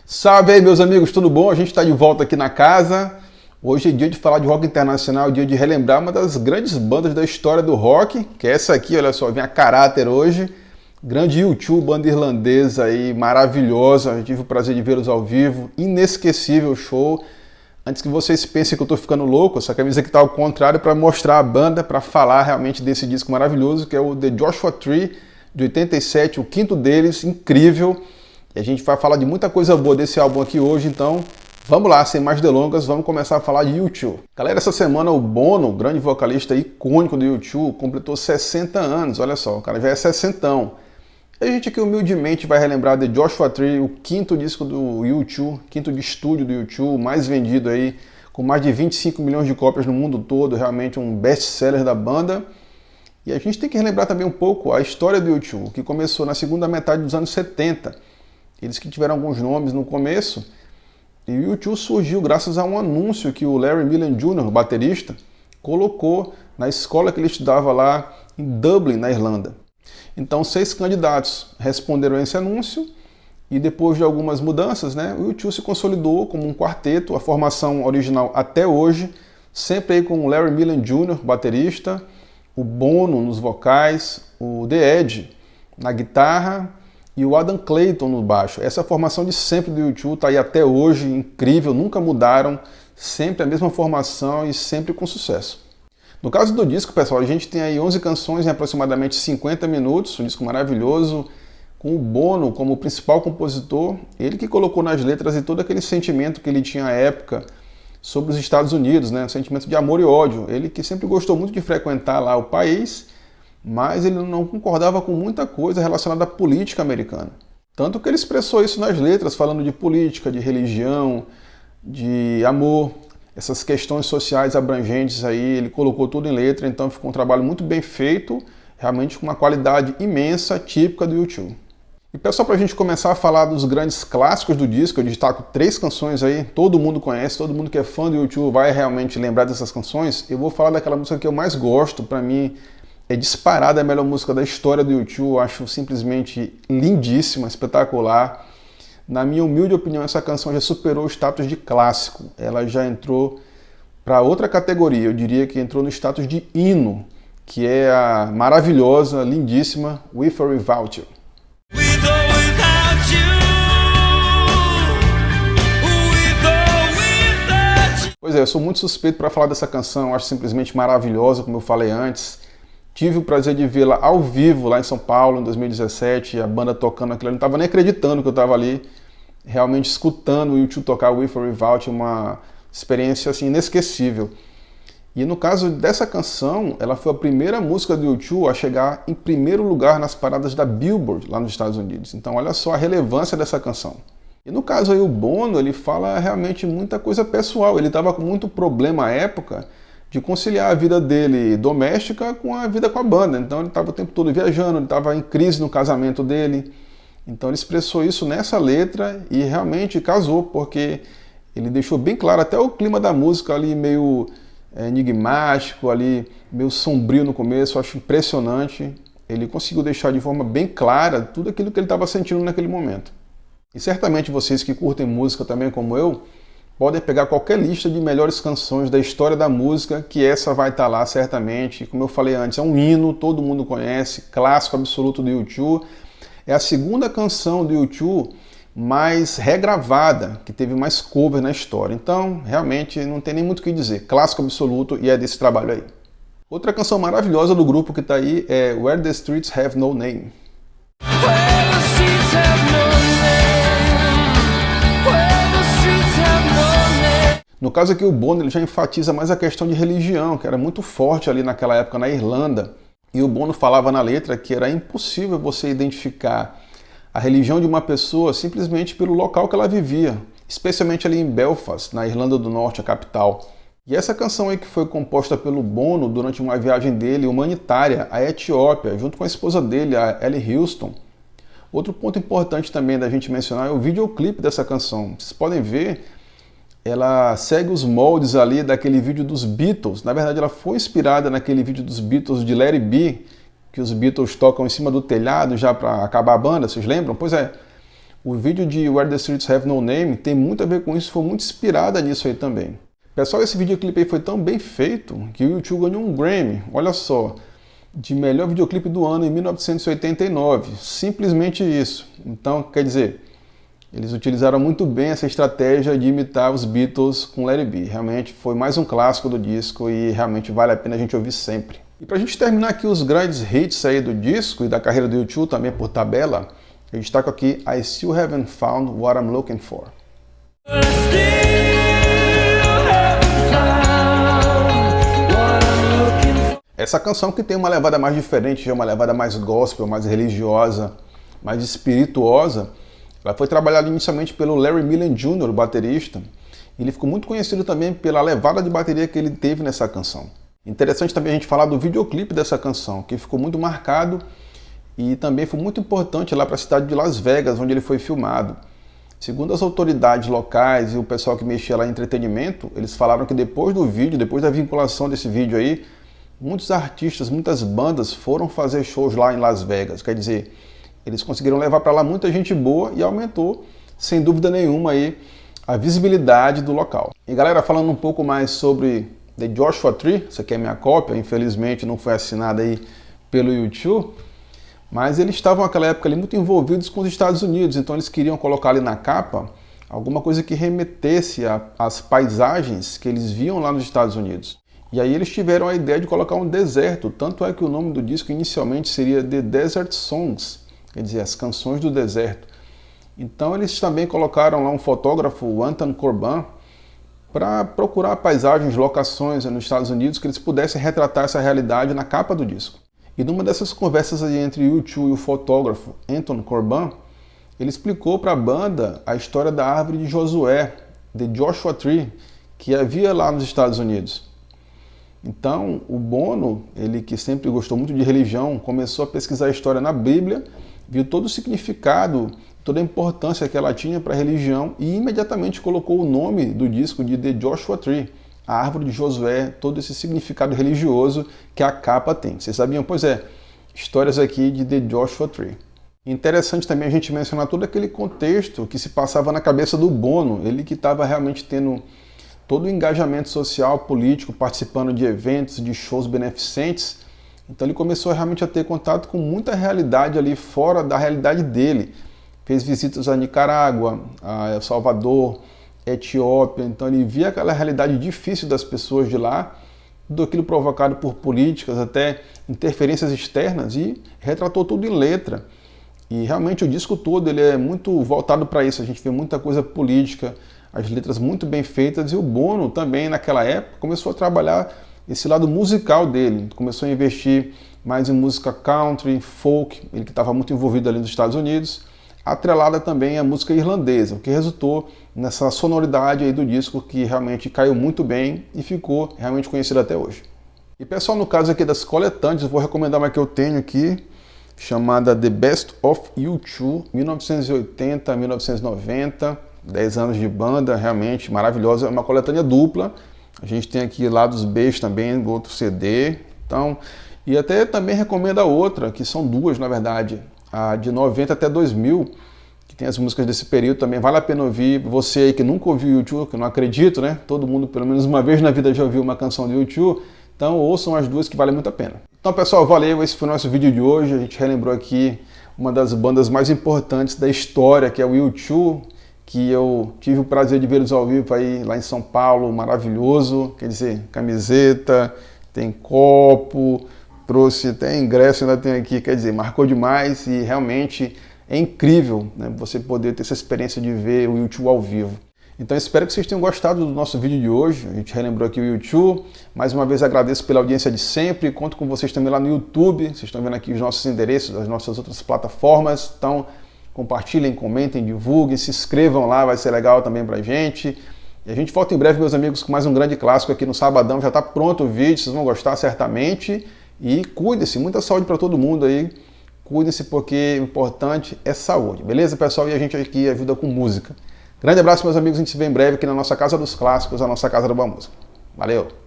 Salve aí, meus amigos, tudo bom? A gente está de volta aqui na casa. Hoje é dia de falar de rock internacional, dia de relembrar uma das grandes bandas da história do rock, que é essa aqui, olha só, vem a caráter hoje. Grande U2, banda irlandesa aí, maravilhosa. Eu tive o prazer de vê-los ao vivo, inesquecível show. Antes que vocês pensem que eu tô ficando louco, essa camisa aqui tá ao contrário para mostrar a banda, para falar realmente desse disco maravilhoso, que é o The Joshua Tree, de 87, o quinto deles, incrível. E a gente vai falar de muita coisa boa desse álbum aqui hoje, então vamos lá, sem mais delongas, vamos começar a falar de U2. Galera, essa semana o Bono, grande vocalista icônico do U2, completou 60 anos, olha só, o cara já é sessentão. E a gente aqui humildemente vai relembrar The Joshua Tree, o quinto disco do U2, quinto de estúdio do U2, mais vendido aí, com mais de 25 milhões de cópias no mundo todo, realmente um best-seller da banda. E a gente tem que relembrar também um pouco a história do U2, que começou na segunda metade dos anos 70. Eles que tiveram alguns nomes no começo, e o U2 surgiu graças a um anúncio que o Larry Mullen Jr., baterista, colocou na escola que ele estudava lá em Dublin, na Irlanda. Então 6 candidatos responderam a esse anúncio, e depois de algumas mudanças, o U2 se consolidou como um quarteto, a formação original até hoje, sempre aí com o Larry Mullen Jr., baterista, o Bono nos vocais, o The Edge na guitarra, e o Adam Clayton no baixo. Essa formação de sempre do U2 está aí até hoje, incrível, nunca mudaram, sempre a mesma formação e sempre com sucesso. No caso do disco, pessoal, a gente tem aí 11 canções em aproximadamente 50 minutos, um disco maravilhoso, com o Bono como principal compositor, ele que colocou nas letras e todo aquele sentimento que ele tinha à época sobre os Estados Unidos, um sentimento de amor e ódio. Ele que sempre gostou muito de frequentar lá o país, mas ele não concordava com muita coisa relacionada à política americana. Tanto que ele expressou isso nas letras, falando de política, de religião, de amor, essas questões sociais abrangentes aí, ele colocou tudo em letra, então ficou um trabalho muito bem feito, realmente com uma qualidade imensa, típica do U2. E pessoal, para a gente começar a falar dos grandes clássicos do disco, eu destaco 3 canções aí, todo mundo conhece, todo mundo que é fã do U2 vai realmente lembrar dessas canções. Eu vou falar daquela música que eu mais gosto, para mim, é disparada a melhor música da história do U2, acho simplesmente lindíssima, espetacular. Na minha humilde opinião, essa canção já superou o status de clássico, ela já entrou para outra categoria, eu diria que entrou no status de hino, que é a maravilhosa, lindíssima With or Without You. Pois é, eu sou muito suspeito para falar dessa canção, acho simplesmente maravilhosa, como eu falei antes. Tive o prazer de vê-la ao vivo lá em São Paulo, em 2017, a banda tocando aquilo. Eu não estava nem acreditando que eu estava ali, realmente escutando o U2 tocar With or Without, uma experiência assim, inesquecível. E no caso dessa canção, ela foi a primeira música do U2 a chegar em primeiro lugar nas paradas da Billboard, lá nos Estados Unidos. Então olha só a relevância dessa canção. E no caso aí o Bono, ele fala realmente muita coisa pessoal. Ele estava com muito problema à época de conciliar a vida dele doméstica com a vida com a banda. Então ele estava o tempo todo viajando, ele estava em crise no casamento dele. Então ele expressou isso nessa letra e realmente casou, porque ele deixou bem claro até o clima da música ali meio enigmático, ali meio sombrio no começo, eu acho impressionante. Ele conseguiu deixar de forma bem clara tudo aquilo que ele estava sentindo naquele momento. E certamente vocês que curtem música também como eu, podem pegar qualquer lista de melhores canções da história da música, que essa vai estar lá certamente. Como eu falei antes, é um hino, todo mundo conhece, clássico absoluto do U2. É a segunda canção do U2 mais regravada, que teve mais cover na história. Então, realmente, não tem nem muito o que dizer. Clássico absoluto e é desse trabalho aí. Outra canção maravilhosa do grupo que está aí é Where the Streets Have No Name. No caso aqui o Bono ele já enfatiza mais a questão de religião, que era muito forte ali naquela época na Irlanda. E o Bono falava na letra que era impossível você identificar a religião de uma pessoa simplesmente pelo local que ela vivia, especialmente ali em Belfast, na Irlanda do Norte, a capital. E essa canção aí que foi composta pelo Bono durante uma viagem dele humanitária à Etiópia, junto com a esposa dele, a Ellie Houston. Outro ponto importante também da gente mencionar é o videoclipe dessa canção. Vocês podem ver, ela segue os moldes ali daquele vídeo dos Beatles. Na verdade, ela foi inspirada naquele vídeo dos Beatles de Let It Be, que os Beatles tocam em cima do telhado já para acabar a banda, vocês lembram? Pois é, O vídeo de Where the Streets Have No Name tem muito a ver com isso, foi muito inspirada nisso aí também. Pessoal, esse videoclipe aí foi tão bem feito que o U2 ganhou um Grammy, olha só, de melhor videoclipe do ano em 1989. Simplesmente isso. Então, quer dizer, eles utilizaram muito bem essa estratégia de imitar os Beatles com Let It Be. Realmente foi mais um clássico do disco e realmente vale a pena a gente ouvir sempre. E pra gente terminar aqui os grandes hits aí do disco e da carreira do U2 também por tabela, eu destaco aqui I Still Haven't Found What I'm Looking For. Essa canção que tem uma levada mais diferente, uma levada mais gospel, mais religiosa, mais espirituosa, ela foi trabalhada inicialmente pelo Larry Mullen Jr., o baterista, e ele ficou muito conhecido também pela levada de bateria que ele teve nessa canção. Interessante também a gente falar do videoclipe dessa canção, que ficou muito marcado e também foi muito importante lá para a cidade de Las Vegas, onde ele foi filmado. Segundo as autoridades locais e o pessoal que mexia lá em entretenimento, eles falaram que depois do vídeo, depois da vinculação desse vídeo aí, muitos artistas, muitas bandas foram fazer shows lá em Las Vegas. Quer dizer, eles conseguiram levar para lá muita gente boa e aumentou, sem dúvida nenhuma, aí, a visibilidade do local. E galera, falando um pouco mais sobre The Joshua Tree, essa aqui é a minha cópia, infelizmente não foi assinada aí pelo U2, mas eles estavam naquela época ali muito envolvidos com os Estados Unidos, então eles queriam colocar ali na capa alguma coisa que remetesse às paisagens que eles viam lá nos Estados Unidos. E aí eles tiveram a ideia de colocar um deserto, tanto é que o nome do disco inicialmente seria The Desert Songs, quer dizer, as canções do deserto. Então eles também colocaram lá um fotógrafo, o Anton Corbijn, para procurar paisagens, locações nos Estados Unidos que eles pudessem retratar essa realidade na capa do disco. E numa dessas conversas aí entre o U2 e o fotógrafo Anton Corbijn, ele explicou para a banda a história da árvore de Josué, The Joshua Tree, que havia lá nos Estados Unidos. Então, o Bono, ele que sempre gostou muito de religião, começou a pesquisar a história na Bíblia, viu todo o significado, toda a importância que ela tinha para a religião e imediatamente colocou o nome do disco de The Joshua Tree, a árvore de Josué, todo esse significado religioso que a capa tem. Vocês sabiam? Pois é, histórias aqui de The Joshua Tree. Interessante também a gente mencionar todo aquele contexto que se passava na cabeça do Bono, ele que estava realmente tendo todo o engajamento social, político, participando de eventos, de shows beneficentes. Então ele começou realmente a ter contato com muita realidade ali fora da realidade dele. Fez visitas a Nicarágua, a El Salvador, Etiópia, então ele via aquela realidade difícil das pessoas de lá, tudo aquilo provocado por políticas, até interferências externas, e retratou tudo em letra. E realmente o disco todo ele é muito voltado para isso, a gente vê muita coisa política, as letras muito bem feitas, e o Bono também naquela época começou a trabalhar esse lado musical dele, começou a investir mais em música country, folk, ele que estava muito envolvido ali nos Estados Unidos, atrelada também à música irlandesa, o que resultou nessa sonoridade aí do disco que realmente caiu muito bem e ficou realmente conhecido até hoje. E pessoal, no caso aqui das coletâneas, eu vou recomendar uma que eu tenho aqui, chamada The Best of U2, 1980-1990, 10 anos de banda, realmente maravilhosa, é uma coletânea dupla, a gente tem aqui lados B também, do outro CD, então, e até também recomendo a outra, que são duas na verdade, a de 90 até 2000, que tem as músicas desse período também, vale a pena ouvir. Você aí que nunca ouviu U2, que eu não acredito, né? Todo mundo pelo menos uma vez na vida já ouviu uma canção de U2, então ouçam as duas que valem muito a pena. Então pessoal, valeu, esse foi o nosso vídeo de hoje, a gente relembrou aqui uma das bandas mais importantes da história, que é o U2, que eu tive o prazer de vê-los ao vivo aí lá em São Paulo, maravilhoso, quer dizer, camiseta, tem copo, trouxe até ingresso, ainda tem aqui, quer dizer, marcou demais e realmente é incrível, né, você poder ter essa experiência de ver o U2 ao vivo. Então espero que vocês tenham gostado do nosso vídeo de hoje, a gente relembrou aqui o U2, mais uma vez agradeço pela audiência de sempre, conto com vocês também lá no YouTube, vocês estão vendo aqui os nossos endereços das nossas outras plataformas, então compartilhem, comentem, divulguem, se inscrevam lá, vai ser legal também pra gente. E a gente volta em breve, meus amigos, com mais um grande clássico aqui no Sabadão, já está pronto o vídeo, vocês vão gostar certamente. E cuide-se, muita saúde para todo mundo aí, cuide-se porque o importante é saúde, beleza pessoal? E a gente aqui ajuda com música. Grande abraço meus amigos, a gente se vê em breve aqui na nossa Casa dos Clássicos, a nossa Casa da Boa Música. Valeu!